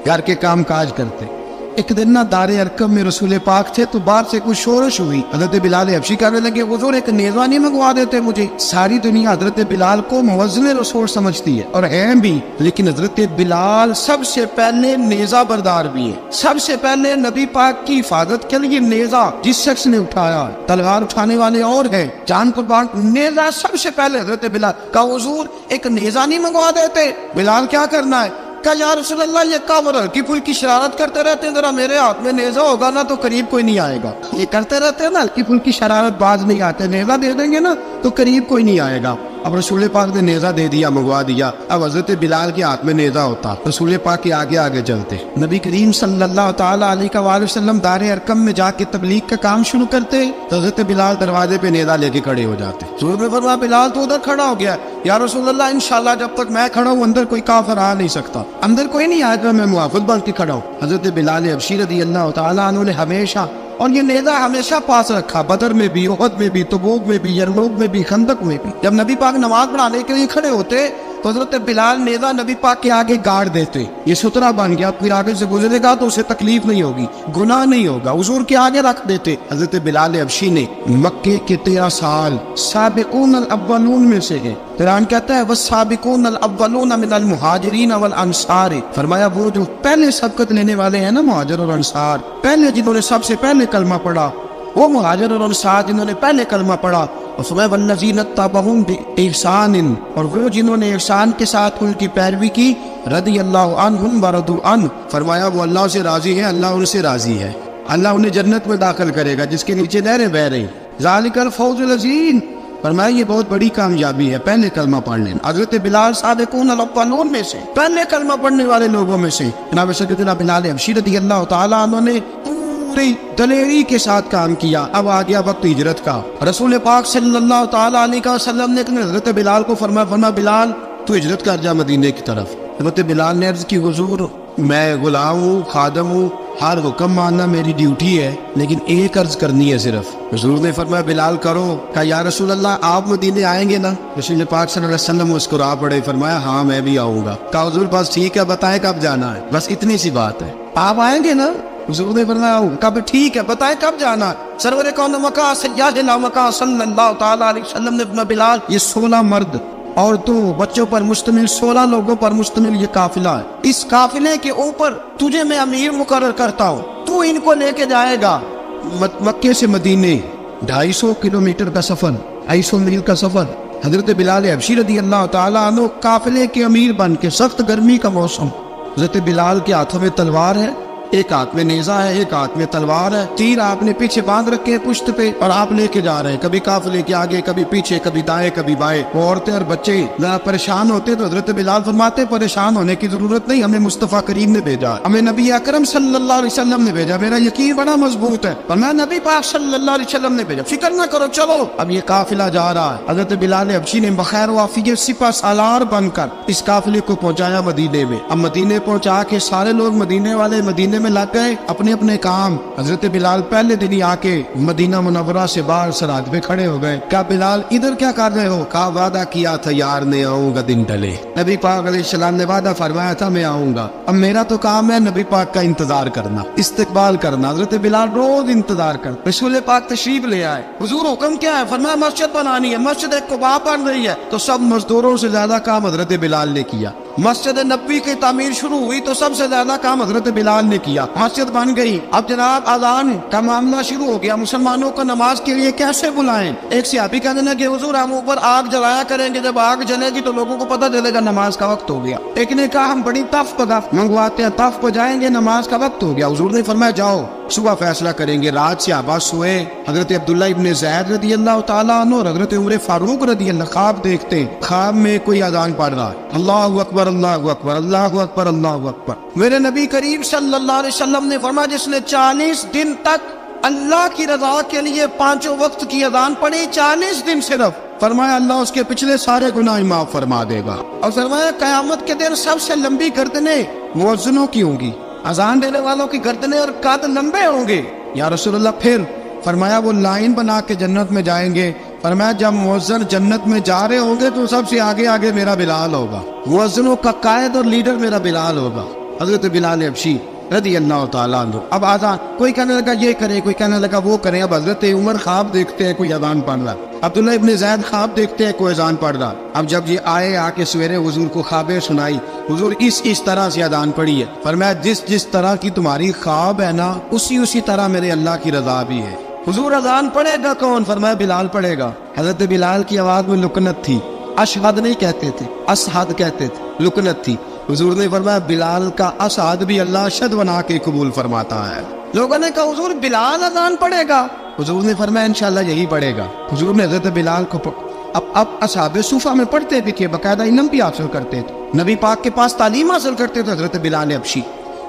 घर के काम काज करते। एक दिन ना दारे अरकम में रसूल पाक थे तो बाहर से कुछ शोरश हुई। हजरत बिलाल हबशी कहने लगे हुजूर एक नेज़ा नहीं मंगवा देते मुझे। सारी दुनिया हजरत बिलाल को मुअज्जिन रसूल समझती है और हैं भी, लेकिन हजरत बिलाल सबसे पहले नेज़ा बरदार भी है। सबसे पहले नबी पाक की हिफाजत के लिए नेज़ा जिस शख्स ने उठाया, तलवार उठाने वाले और है, जान कुर्बान, नेज़ा सबसे पहले हजरत बिलाल का। हुजूर एक नेज़ा नहीं मंगवा देते। बिलाल क्या करना है? कहा या रसूल अल्लाह ये कावर हल्की फुल्की शरारत करते रहते हैं, जरा मेरे हाथ में नेज़ा होगा ना तो करीब कोई नहीं आएगा। ये करते रहते हैं ना हल्की फुल्की शरारत, बाज नहीं आते, नेज़ा दे देंगे ना तो करीब कोई नहीं आएगा। अब रसूल पाक ने नेज़ा दे दिया, मंगवा दिया। अब हजरत बिलाल के हाथ में नेज़ा होता, रसूल पाक के आगे आगे चलते, नबी करीम सल्लल्लाहु ताला अलैहि वसल्लम दारे अरकम में जाके तबलीग का काम शुरू करते। तो हजरत बिलाल दरवाजे पे नेज़ा लेके खड़े हो जाते। रसूल ने फरमाया बिलाल तो उधर खड़ा हो गया, या रसूल अल्लाह इंशाल्लाह जब तक मैं खड़ा हूँ अंदर कोई काफिर आ नहीं सकता, अंदर कोई नहीं आएगा, मैं मुआफ़िज़ बन के खड़ा हूँ। हजरत बिलाल हबशी रज़ी अल्लाह ताला अन्हु ने हमेशा, और ये नेज़ा हमेशा पास रखा, बदर में भी, उहद में भी, तबूक में भी, यरमूक में भी, खंदक में भी। जब नबी पाक नमाज पढ़ाने के लिए खड़े होते تو حضرت بلال نیزہ نبی پاک کے آگے گاڑ دیتے، یہ سترہ بن گیا، پھر آگے سے گزرے گا تو اسے تکلیف نہیں ہوگی، گناہ نہیں ہوگا، حضور کے آگے رکھ دیتے۔ حضرت بلال حبشی نے مکے کے 13 سال سابقون الاولون میں سے ہیں۔ قرآن کہتا ہے والسابقون الاولون من المہاجرین والانصار، فرمایا وہ جو پہلے سبقت لینے والے ہیں نا مہاجر اور انصار، پہلے جنہوں نے سب سے پہلے کلمہ پڑھا، وہ مہاجر اور انصار جنہوں نے پہلے کلمہ پڑھا، اور فرمایا والذین اتبعوہم بإحسان، اور وہ جنہوں نے احسان کے ساتھ ان کی پیروی کی، رضی اللہ عنہم ورضوا عنہ، فرمایا وہ اللہ سے راضی ہے، اللہ ان سے راضی ہے، اللہ انہیں جنت میں داخل کرے گا جس کے نیچے نہریں بہہ رہی۔ ذالک الفوز العظیم، فرمایا یہ بہت بڑی کامیابی ہے پہلے کلمہ پڑھنے۔ حضرت بلال سابقون الاولون میں سے، پہلے کلمہ پڑھنے والے لوگوں میں سے، جناب سیدنا بلال حبشی رضی اللہ تعالیٰ عنہ نے پوری دلیری کے ساتھ کام کیا۔ اب آ گیا وقت ہجرت کا۔ رسول پاک صلی اللہ تعالیٰ علیہ وسلم نے حضرت بلال کو فرمایا بلال تو ہجرت کر جا مدینے کی طرف۔ حضرت بلال نے عرض کی حضور میں غلام ہوں، خادم ہوں، ہر حکم ماننا میری ڈیوٹی ہے، لیکن ایک عرض کرنی ہے صرف۔ حضور نے فرمایا بلال کرو۔ کہا یا رسول اللہ آپ مدینے آئیں گے نا؟ رسول پاک صلی اللہ علیہ وسلم مسکرا پڑے، فرمایا ہاں میں بھی آؤں گا۔ کہا حضور بس ٹھیک ہے، بتائیں کب جانا ہے، بس اتنی سی بات ہے، آپ آئیں گے نا؟ حضور نے فرمایا آؤں۔ کہا ٹھیک ہے، بتائیں کب جانا ہے۔ سرور کون مکہ سیاد مکہ صلی اللہ تعالیٰ علیہ وسلم نے فرمایا بلال یہ 16 مرد عورتوں بچوں پر مشتمل 16 لوگوں پر مشتمل یہ قافلہ ہے، اس قافلے کے اوپر تجھے میں امیر مقرر کرتا ہوں، تو ان کو لے کے جائے گا مکے سے مدینے 250 کلومیٹر کا سفر، 250 میل کا سفر۔ حضرت بلال حبشی رضی اللہ تعالیٰ عنہ قافلے کے امیر بن کے، سخت گرمی کا موسم، حضرت بلال کے ہاتھوں میں تلوار ہے، ایک ہاتھ میں نیزہ ہے، ایک ہاتھ میں تلوار ہے، تیر آپ نے پیچھے باندھ رکھے ہیں پشت پہ، اور آپ لے کے جا رہے ہیں، کبھی قافلے کے آگے، کبھی پیچھے، کبھی دائیں کبھی بائیں۔ وہ عورتیں اور بچے ذرا پریشان ہوتے تو حضرت بلال فرماتے پریشان ہونے کی ضرورت نہیں، ہمیں مصطفیٰ کریم نے بھیجا، ہمیں نبی اکرم صلی اللہ علیہ وسلم نے بھیجا، میرا یقین بڑا مضبوط ہے، اور میں نبی پاک صلی اللہ علیہ وسلم نے بھیجا، فکر نہ کرو چلو۔ اب یہ قافلہ جا رہا ہے، حضرت بلال حبشی نے بخیر و عافیت سپہ سالار بن کر اس قافلے کو پہنچایا مدینے میں۔ اب مدینے پہنچا کے سارے لوگ مدینے والے مدینے میں لگ گئے اپنے اپنے کام۔ حضرت بلال پہلے دن ہی آ کے مدینہ منورہ سے باہر سرحد پہ کھڑے ہو گئے۔ کہا بلال ادھر کیا کر رہے ہو؟ کہا وعدہ کیا تھا یار نے آؤں گا دن ڈلے، نبی پاک علیہ السلام نے وعدہ فرمایا تھا میں آؤں گا، اب میرا تو کام ہے نبی پاک کا انتظار کرنا، استقبال کرنا۔ حضرت بلال روز انتظار کرتا، رسول پاک تشریف لے آئے، حضور حکم کیا ہے؟ فرمایا مسجد بنانی ہے، مسجد قباء بن رہی ہے، تو سب مزدوروں سے زیادہ کام حضرت بلال نے کیا۔ مسجد نبوی کی تعمیر شروع ہوئی تو سب سے زیادہ کام حضرت بلال نے کیا، مسجد بن گئی۔ اب جناب اذان کا معاملہ شروع ہو گیا، مسلمانوں کو نماز کے لیے کیسے بلائیں؟ ایک صحابی کہنے لگے حضور ہم اوپر آگ جلایا کریں گے، جب آگ جلے گی تو لوگوں کو پتہ چلے گا نماز کا وقت ہو گیا۔ ایک نے کہا ہم بڑی تف منگواتے ہیں، تف کو جائیں گے، نماز کا وقت ہو گیا۔ حضور نے فرمایا جاؤ صبح فیصلہ کریں گے۔ رات صحابہ سوئے، حضرت عبداللہ ابن زید رضی اللہ تعالیٰ عنہ اور حضرت عمر فاروق رضی اللہ خواب دیکھتے، خواب میں کوئی اذان پڑھ رہا ہے، اللہ اکبر اللہ اکبر اللہ اکبر اللہ اکبر۔ میرے نبی کریم صلی اللہ علیہ وسلم نے فرمایا جس نے 40 دن تک اللہ کی رضا کے لیے 5 وقت کی اذان پڑھی، 40 دن صرف، فرمایا اللہ اس کے پچھلے سارے گناہ معاف فرما دے گا۔ اور فرمایا قیامت کے دن سب سے لمبی گردنیں مؤذنوں کی ہوں گی، اذان دینے والوں کی گردنیں اور قد لمبے ہوں گے۔ یا رسول اللہ پھر؟ فرمایا وہ لائن بنا کے جنت میں جائیں گے، فرمایا جب مؤذن جنت میں جا رہے ہوں گے تو سب سے آگے آگے میرا بلال ہوگا، مؤذنوں کا قائد اور لیڈر میرا بلال ہوگا، حضرت بلال حبشی رضی اللہ تعالیٰ عنہ۔ اب آذان کوئی کہنے لگا یہ کرے، کوئی کہنے لگا وہ کرے۔ اب حضرت عمر خواب دیکھتے ہیں کوئی اذان پڑھ رہا، عبداللہ ابن زید خواب دیکھتے ہیں کوئی اذان پڑھ رہا۔ اب جب یہ آئے آ کے سویرے حضور کو خوابیں سنائی، حضور اس طرح سے اذان پڑھی ہے، فرمایا جس طرح کی تمہاری خواب ہے نا اسی طرح میرے اللہ کی رضا بھی ہے۔ حضور اذان پڑھے گا کون؟ فرمایا بلال پڑھے گا۔ حضرت بلال کی آواز میں لکنت تھی، اشہد نہیں کہتے تھے، اسہد کہتے تھے، لکنت تھی۔ حضور نے فرمایا بلال کا اسعد بھی اللہ اشہد بنا کے قبول فرماتا ہے۔ لوگوں نے کہا حضور بلال اذان پڑھے گا؟ حضور نے فرمایا انشاءاللہ یہی پڑھے گا۔ حضور نے حضرت بلال کو اب اصحاب صوفہ میں پڑھتے بھی تھے، باقاعدہ علم بھی حاصل کرتے تھے، نبی پاک کے پاس تعلیم حاصل کرتے تھے حضرت بلال حبشی۔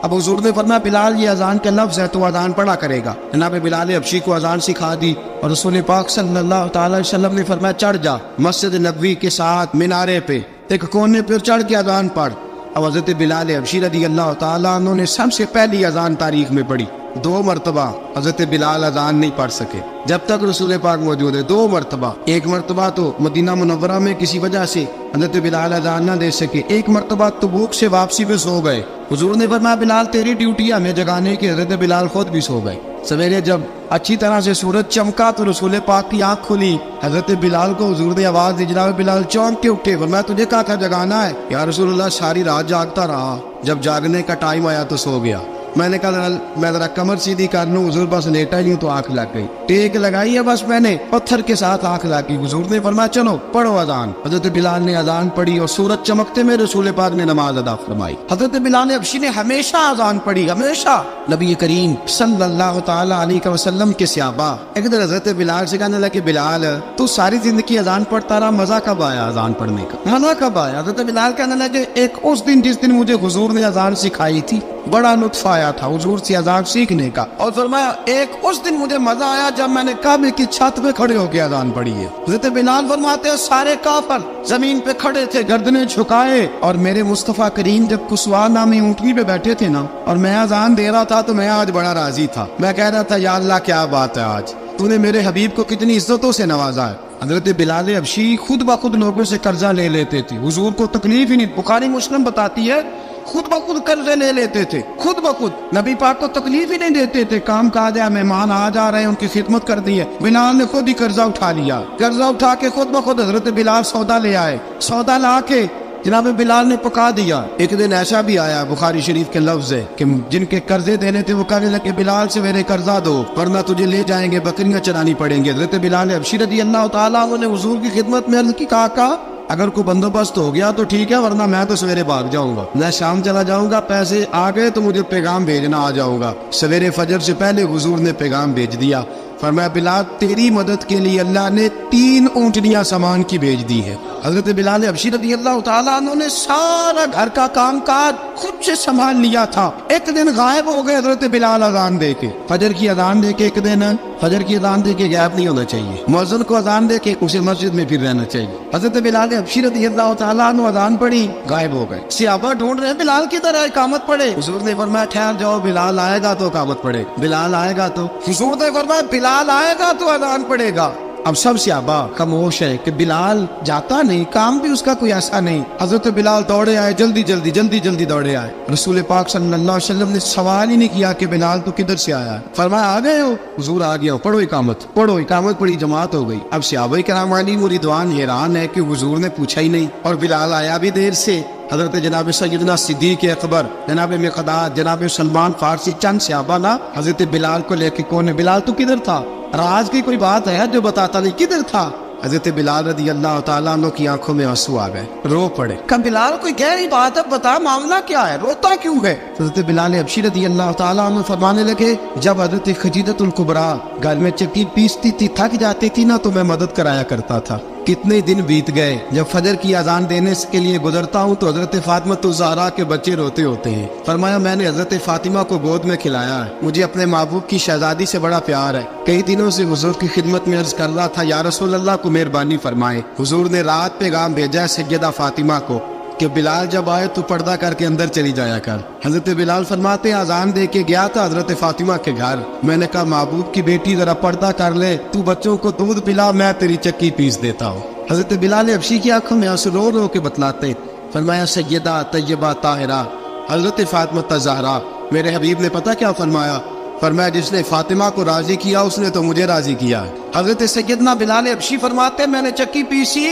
اب حضور نے فرمایا بلال یہ اذان کا لفظ ہے تو اذان پڑھا کرے گا۔ جناب بلال حبشی کو اذان سکھا دی اور رسول پاک صلی اللہ تعالی علیہ وسلم نے فرمایا چڑھ جا مسجد نبوی کے ساتھ مینارے پہ، ایک کونے پہ چڑھ کے اذان پڑھ۔ اب حضرت بلال حبشی رضی اللہ تعالیٰ عنہ نے سب سے پہلی اذان تاریخ میں پڑھی، 2 مرتبہ حضرت بلال اذان نہیں پڑھ سکے جب تک رسول پاک موجود ہے. 2 مرتبہ. ایک مرتبہ تو مدینہ منورہ میں کسی وجہ سے حضرت بلال اذان نہ دے سکے. ایک مرتبہ تبوک سے واپسی پہ سو گئے. حضور نے فرمایا بلال تیری ڈیوٹی ہے ہمیں جگانے کی. حضرت بلال خود بھی سو گئے. سویرے جب اچھی طرح سے سورج چمکا تو رسول پاک کی آنکھ کھلی. حضرت بلال کو حضور نے آواز دی. جناب بلال چونک کے اٹھے. فرمایا تجھے کہا تھا جگانا ہے. یا رسول اللہ ساری رات جاگتا رہا, جب جاگنے کا ٹائم آیا تو سو گیا. میں نے کہا میں ذرا کمر سیدھی کر لوں. حضور بس لیٹا ہی ہوں تو آنکھ لگ گئی. ٹیک لگائی ہے بس میں نے, پتھر کے ساتھ آنکھ لگ گئی. حضور نے فرمایا چلو پڑھو اذان. حضرت بلال نے اذان پڑھی اور سورج چمکتے میں رسول پاک نے نماز ادا فرمائی. حضرت بلال حبشی نے ہمیشہ اذان پڑھی, ہمیشہ. نبی کریم صلی اللہ تعالی علیہ وسلم کے صحابہ ایک دن حضرت بلال سے کہنے لگے بلال تو ساری زندگی اذان پڑھتا رہا, مزہ کب آیا اذان پڑھنے کا, مزہ کب آیا؟ حضرت بلال کہنے لگے ایک اس دن جس دن مجھے حضور نے اذان سکھائی تھی بڑا لطف آیا تھا حضور سے اذان سیکھنے کا. اور فرمایا ایک اس دن مجھے مزہ آیا جب میں نے کعبے کی چھت پہ کھڑے ہو کے اذان پڑھی ہے. حضرت بلال فرماتے ہیں سارے کافر زمین پہ کھڑے تھے گردنیں جھکائے, اور میرے مصطفیٰ کریم جب کسوا نامی اونٹنی پہ بیٹھے تھے نا اور میں اذان دے رہا تھا تو میں آج بڑا راضی تھا. میں کہہ رہا تھا یا اللہ کیا بات ہے, آج تو نے میرے حبیب کو کتنی عزتوں سے نوازا ہے. حضرت بلال حبشی خود بخود لوگوں سے قرضہ لے لیتے تھے. حضور کو تکلیف ہی نہیں, بخاری مسلم بتاتی ہے خود بخود قرضے لے لیتے تھے, خود بخود. نبی پاک کو تکلیف ہی نہیں دیتے تھے. کام کاج ہے, مہمان آ جا رہے ہیں, ان کی خدمت کر دی ہے. بلال نے خود ہی قرضہ اٹھا لیا. قرضہ اٹھا کے خود بخود حضرت بلال سودا لے آئے. سودا لا کے جناب بلال نے پکا دیا. ایک دن ایسا بھی آیا بخاری شریف کے لفظ ہے کہ جن کے قرضے دینے تھے وہ کہنے لگے بلال سے میرے قرضہ دو ورنہ تجھے لے جائیں گے, بکریاں چرانی پڑیں گے. حضرت بلال حبشی رضی اللہ تعالیٰ عنہ نے حضور کی خدمت میں عرض کی, کہا اگر کوئی بندوبست ہو گیا تو ٹھیک ہے ورنہ میں تو سویرے بھاگ جاؤں گا, میں شام چلا جاؤں گا, پیسے آ گئے تو مجھے پیغام بھیجنا, آ جاؤں گا. سویرے فجر سے پہلے حضور نے پیغام بھیج دیا. فرمایا بلال تیری مدد کے لیے اللہ نے 3 اونٹنیاں سامان کی بھیج دی ہے. حضرت بلال حبشی رضی اللہ تعالیٰ عنہ نے سارا گھر کا کام کاج خود سے سنبھال لیا تھا. ایک دن غائب ہو گئے حضرت بلال اذان دے کے, فجر کی اذان دے کے. ایک دن فجر کی اذان دے کے غائب نہیں ہونا چاہیے, مؤذن کو اذان دے کے اسے مسجد میں پھر رہنا چاہیے. حضرت بلال حبشی رضی اللہ تعالیٰ عنہ اذان پڑھی, غائب ہو گئے. صحابہ ڈھونڈ رہے بلال کی طرح اقامت پڑھے. حضور نے فرمایا ٹھہر جاؤ, بلال آئے گا تو اقامت پڑھے, بلال آئے گا تو. حضور نے فرمایا بلال آئے گا تو اذان پڑھے گا. اب سب صحابہ خاموش ہے کہ بلال جاتا نہیں, کام بھی اس کا کوئی ایسا نہیں. حضرت بلال دوڑے آئے, جلدی دوڑے آئے. رسول پاک صلی اللہ علیہ وسلم نے سوال ہی نہیں کیا کہ بلال تو کدھر سے آیا ہے. فرمایا آ گئے ہو؟ حضور آ گیا ہوں, پڑھو اقامت پڑھی, جماعت ہو گئی. اب صحابہ کرام علیہم رضوان حیران ہے کہ حضور نے پوچھا ہی نہیں اور بلال آیا بھی دیر سے. حضرت جناب سیدنا صدیق اکبر, جناب مقداد, جناب سلمان فارسی, چند صحابہ نا حضرت بلال کو لے کے کون ہے بلال تو کدھر تھا, راز کی کوئی بات ہے جو بتاتا نہیں, کدھر تھا؟ حضرت بلال رضی اللہ تعالیٰ عنہ کی آنکھوں میں آنسو آ گئے, رو پڑے. کہ بلال کوئی گہری بات ہے, بتا معاملہ کیا ہے, روتا کیوں ہے؟ حضرت بلال حبشی رضی اللہ تعالیٰ عنہ فرمانے لگے جب حضرت خدیجہ الکبریٰ گل میں چکی پیستی تھی, تھک جاتی تھی نا تو میں مدد کرایا کرتا تھا. کتنے دن بیت گئے, جب فجر کی اذان دینے کے لیے گزرتا ہوں تو حضرت فاطمہ الزہرا کے بچے روتے ہوتے ہیں. فرمایا میں نے حضرت فاطمہ کو گود میں کھلایا ہے, مجھے اپنے محبوب کی شہزادی سے بڑا پیار ہے. کئی دنوں سے حضور کی خدمت میں عرض کر رہا تھا یا رسول اللہ کو مہربانی فرمائے. حضور نے رات پیغام بھیجا ہے سیدہ فاطمہ کو کہ بلال جب آئے تو پردہ کر کے اندر چلی جایا کر. حضرت بلال فرماتے اذان دے کے گیا تھا حضرت فاطمہ کے گھر, میں نے کہا محبوب کی بیٹی ذرا پردہ کر لے, تو بچوں کو دودھ پلا, میں تیری چکی پیس دیتا ہوں. حضرت بلال حبشی کی آنکھوں میں آنسو رو رو کے بتلاتے. فرمایا سیدہ طیبہ طاہرہ حضرت فاطمہ الزہرا, میرے حبیب نے پتہ کیا فرمایا؟ فرمایا جس نے فاطمہ کو راضی کیا اس نے تو مجھے راضی کیا. حضرت سیدنا بلال حبشی فرماتے میں نے چکی پیسی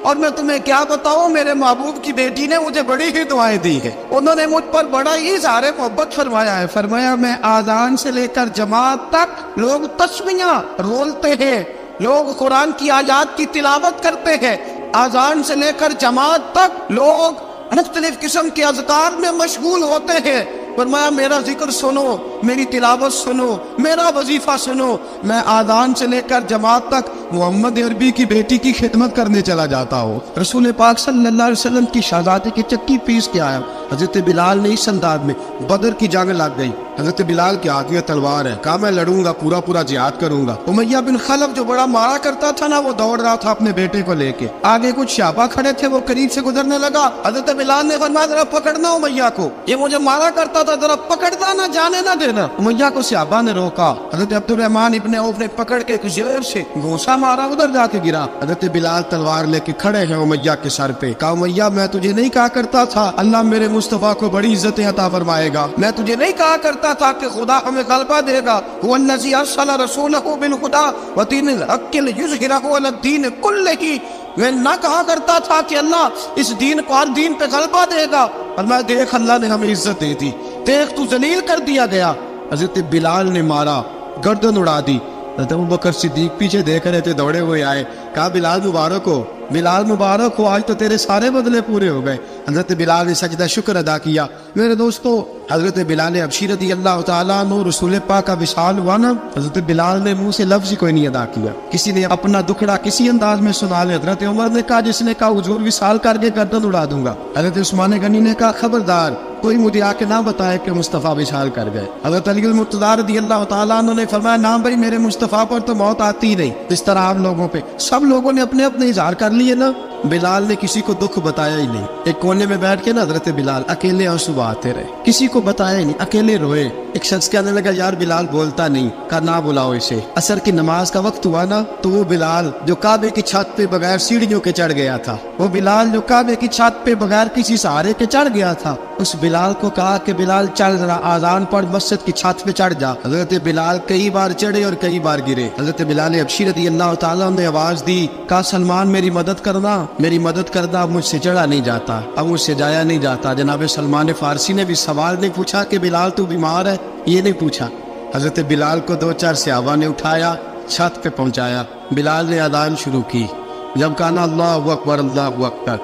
اور میں تمہیں کیا بتاؤں, میرے محبوب کی بیٹی نے مجھے بڑی ہی دعائیں دی ہے, انہوں نے مجھ پر بڑا ہی اظہار محبت فرمایا ہے. فرمایا میں آذان سے لے کر جماعت تک لوگ تسمیاں رولتے ہیں, لوگ قرآن کی آیات کی تلاوت کرتے ہیں, آذان سے لے کر جماعت تک لوگ مختلف قسم کے اذکار میں مشغول ہوتے ہیں. فرمایا میرا ذکر سنو, میری تلاوت سنو, میرا وظیفہ سنو, میں آذان سے لے کر جماعت تک محمد عربی کی بیٹی کی خدمت کرنے چلا جاتا ہوں. رسول پاک صلی اللہ علیہ وسلم کی شہزادی کی چکی پیس کے آیا. حضرت بلال نے اس انداز میں بدر کی جنگ لگ گئی, حضرت بلال کے ہاتھ میں تلوار ہے. کہا میں لڑوں گا, پورا پورا جہاد کروں گا. امیہ بن خلف جو بڑا مارا کرتا تھا نا, وہ دوڑ رہا تھا اپنے بیٹے کو لے کے. آگے کچھ شعبہ کھڑے تھے, وہ قریب سے گزرنے لگا. حضرت بلال نے فرمایا ذرا پکڑنا امیہ کو, یہ مجھے مارا کرتا تھا, ذرا پکڑنا نہ جانے نہ دینا. امیہ کو صحابہ نے روکا. حضرت عبد الرحمن ابن عوف نے پکڑ کے کچھ زور سے گھونسا مارا, ادھر جا کے گرا. حضرت بلال تلوار لے کے کھڑے ہیں امیہ کے سر پہ. کہا امیہ میں تجھے نہیں کہا کرتا تھا اللہ میرے مصطفیٰ کو بڑی عزتیں عطا فرمائے گا؟ میں تجھے نہیں کہا کرتا تھا کہ خدا ہمیں غلبہ دے گا؟ هو الذی ارسل رسولہ بالہدی ودین الحق لیظہرہ علی الدین کلہ. میں نہ کہا کرتا تھا کہ اللہ اس دین کو ہر دین پہ غلبہ دے گا, اور میں دیکھ اللہ نے ہمیں عزت دے دی, دیکھ تو ذلیل کر دیا گیا. حضرت بلال نے مارا, گردن اڑا دی. حضرت ابوبکر صدیق پیچھے دیکھ رہے تھے, دوڑے ہوئے آئے. کہا بلال مبارک ہو, بلال مبارک ہو, آج تو تیرے سارے بدلے پورے ہو گئے. حضرت بلال نے سجدہ شکر ادا کیا. میرے دوستو, حضرت بلال حبشی رضی اللہ تعالیٰ عنہ رسول پاک کا وصال ہوا نا, حضرت بلال نے منہ سے لفظ ہی کوئی نہیں ادا کیا. کسی نے اپنا دکھڑا کسی انداز میں سنا لے. حضرت عمر نے کہا, جس نے کہا حضور وصال کر کے گردن اڑا دوں گا. حضرت عثمان غنی نے کہا خبردار کوئی مجھے آ کے نہ بتائے کہ مصطفیٰ وصال کر گئے. حضرت علی المرتضیٰ رضی اللہ تعالیٰ عنہ نے فرمایا نہ بھائی, میرے مصطفیٰ پر تو موت آتی ہی نہیں. اس طرح آپ لوگوں پہ سب لوگوں نے اپنے اپنے اظہار کر لیے نا, بلال نے کسی کو دکھ بتایا ہی نہیں. ایک کونے میں بیٹھ کے نا حضرت بلال اکیلے آنسو بہاتے رہے, کسی کو بتایا ہی نہیں, اکیلے روئے. ایک شخص کہنے لگا یار بلال بولتا نہیں. کہا نہ بلاؤ اسے. عصر کی نماز کا وقت ہوا نا, تو وہ بلال جو کعبے کی چھت پہ بغیر سیڑھیوں کے چڑھ گیا تھا, وہ بلال جو کعبے کی چھت پہ بغیر کسی سہارے کے چڑھ گیا تھا, اس بلال کو کہا کہ بلال چل ذرا آذان پڑھ, مسجد کی چھت پہ چڑھ جا. حضرت بلال کئی بار چڑھے اور کئی بار گرے. حضرت بلال حبشی رضی اللہ تعالیٰ نے آواز دی, کہا سلمان میری مدد کرنا, میری مدد کرنا, اب مجھ سے چڑھا نہیں جاتا, اب مجھ سے جایا نہیں جاتا. جناب سلمان فارسی نے بھی سوال نہیں پوچھا کہ بلال تو بیمار ہے, یہ نہیں پوچھا. حضرت بلال کو 2-4 صحابہ نے اٹھایا, چھت پہ پہنچایا. بلال نے اذان شروع کی. جب کہا اللہ اکبر اللہ اکبر,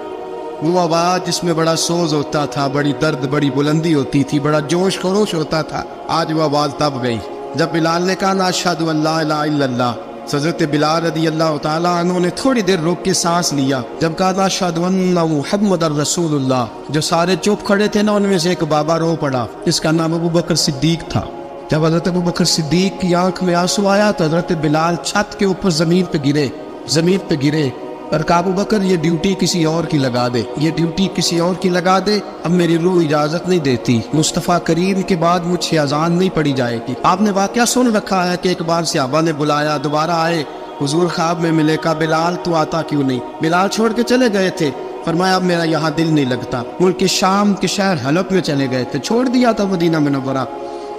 وہ آواز جس میں بڑا سوز ہوتا تھا, بڑی درد, بڑی بلندی ہوتی تھی, بڑا جوش خروش ہوتا تھا, آج وہ آواز تب گئی جب بلال نے کہا اشہد ان لا الہ الا اللہ. حضرت بلال رضی اللہ تعالیٰ عنہ نے تھوڑی دیر روک کے سانس لیا. جب کہا اشہد ان محمد رسول اللہ, جو سارے چپ کھڑے تھے نا, ان میں سے ایک بابا رو پڑا, جس کا نام ابوبکر صدیق تھا. جب حضرت ابوبکر صدیق کی آنکھ میں آنسو آیا تو حضرت بلال چھت کے اوپر زمین پہ گرے اور کہا ابوبکر یہ ڈیوٹی کسی اور کی لگا دے, یہ ڈیوٹی کسی اور کی لگا دے, اب میری روح اجازت نہیں دیتی, مصطفیٰ کریم کے بعد مجھ سے اذان نہیں پڑی جائے گی. آپ نے واقعہ سن رکھا ہے کہ ایک بار صحابہ نے بلایا, دوبارہ آئے, حضور خواب میں ملے. کہا بلال تو آتا کیوں نہیں؟ بلال چھوڑ کے چلے گئے تھے. فرمایا اب میرا یہاں دل نہیں لگتا. ملک شام کے شہر حلب میں چلے گئے تھے, چھوڑ دیا تھا مدینہ منورہ.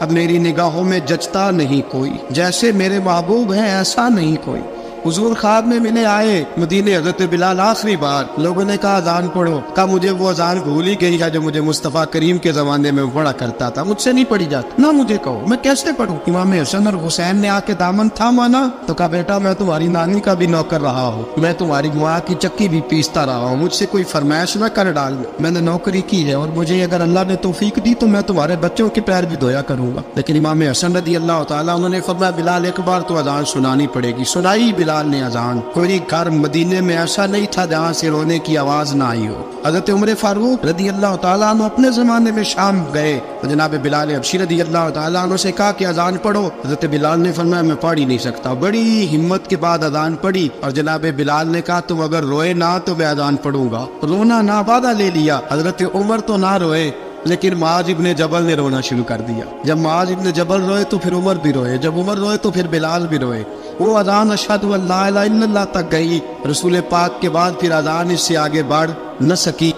اب میری نگاہوں میں جچتا نہیں کوئی, جیسے میرے محبوب ہیں ایسا نہیں کوئی. حضور خواب میں ملے, آئے مدینے. حضرت بلال آخری بار, لوگوں نے کہا اذان پڑھو. کہا مجھے وہ اذان بھول ہی گئی ہے جو مجھے مصطفیٰ کریم کے زمانے میں پڑھا کرتا تھا, مجھ سے نہیں پڑھی جاتی. نہ مجھے کہو, میں کیسے پڑھوں؟ امام حسن اور حسین نے آ کے دامن تھاما نا, تو کہا بیٹا میں تمہاری نانی کا بھی نوکر رہا ہوں, میں تمہاری ماں کی چکی بھی پیستا رہا ہوں, مجھ سے کوئی فرمائش نہ کر ڈال. میں نے نوکری کی ہے, اور مجھے اگر اللہ نے توفیق دی تو میں تمہارے بچوں کے پیر بھی دھویا کروں گا. لیکن امام حسن رضی اللہ تعالیٰ انہوں نے فرمایا بلال ایک بار تو اذان سنانی پڑے گی. سنائی بلال نے اذان. کوئی گھر مدینے میں ایسا نہیں تھا جہاں سے رونے کی آواز نہ آئی ہو. حضرت عمر فاروق رضی اللہ تعالیٰ عنہ اپنے زمانے میں شام گئے, جناب بلال حبشی رضی اللہ تعالیٰ عنہ سے کہا کہ اذان پڑھو. حضرت بلال نے فرمایا میں پڑھ ہی نہیں سکتا. بڑی ہمت کے بعد اذان پڑھی, اور جناب بلال نے کہا تم اگر روئے نہ تو میں اذان پڑھوں گا. رونا نہ وعدہ لے لیا. حضرت عمر تو نہ روئے, لیکن معاذ ابن جبل نے رونا شروع کر دیا. جب معاذ ابن جبل روئے تو پھر عمر بھی روئے, جب عمر روئے تو پھر بلال بھی روئے. وہ اذان اشہد ان لا الہ الا اللہ تک گئی. رسول پاک کے بعد پھر اذان اس سے آگے بڑھ نہ سکی.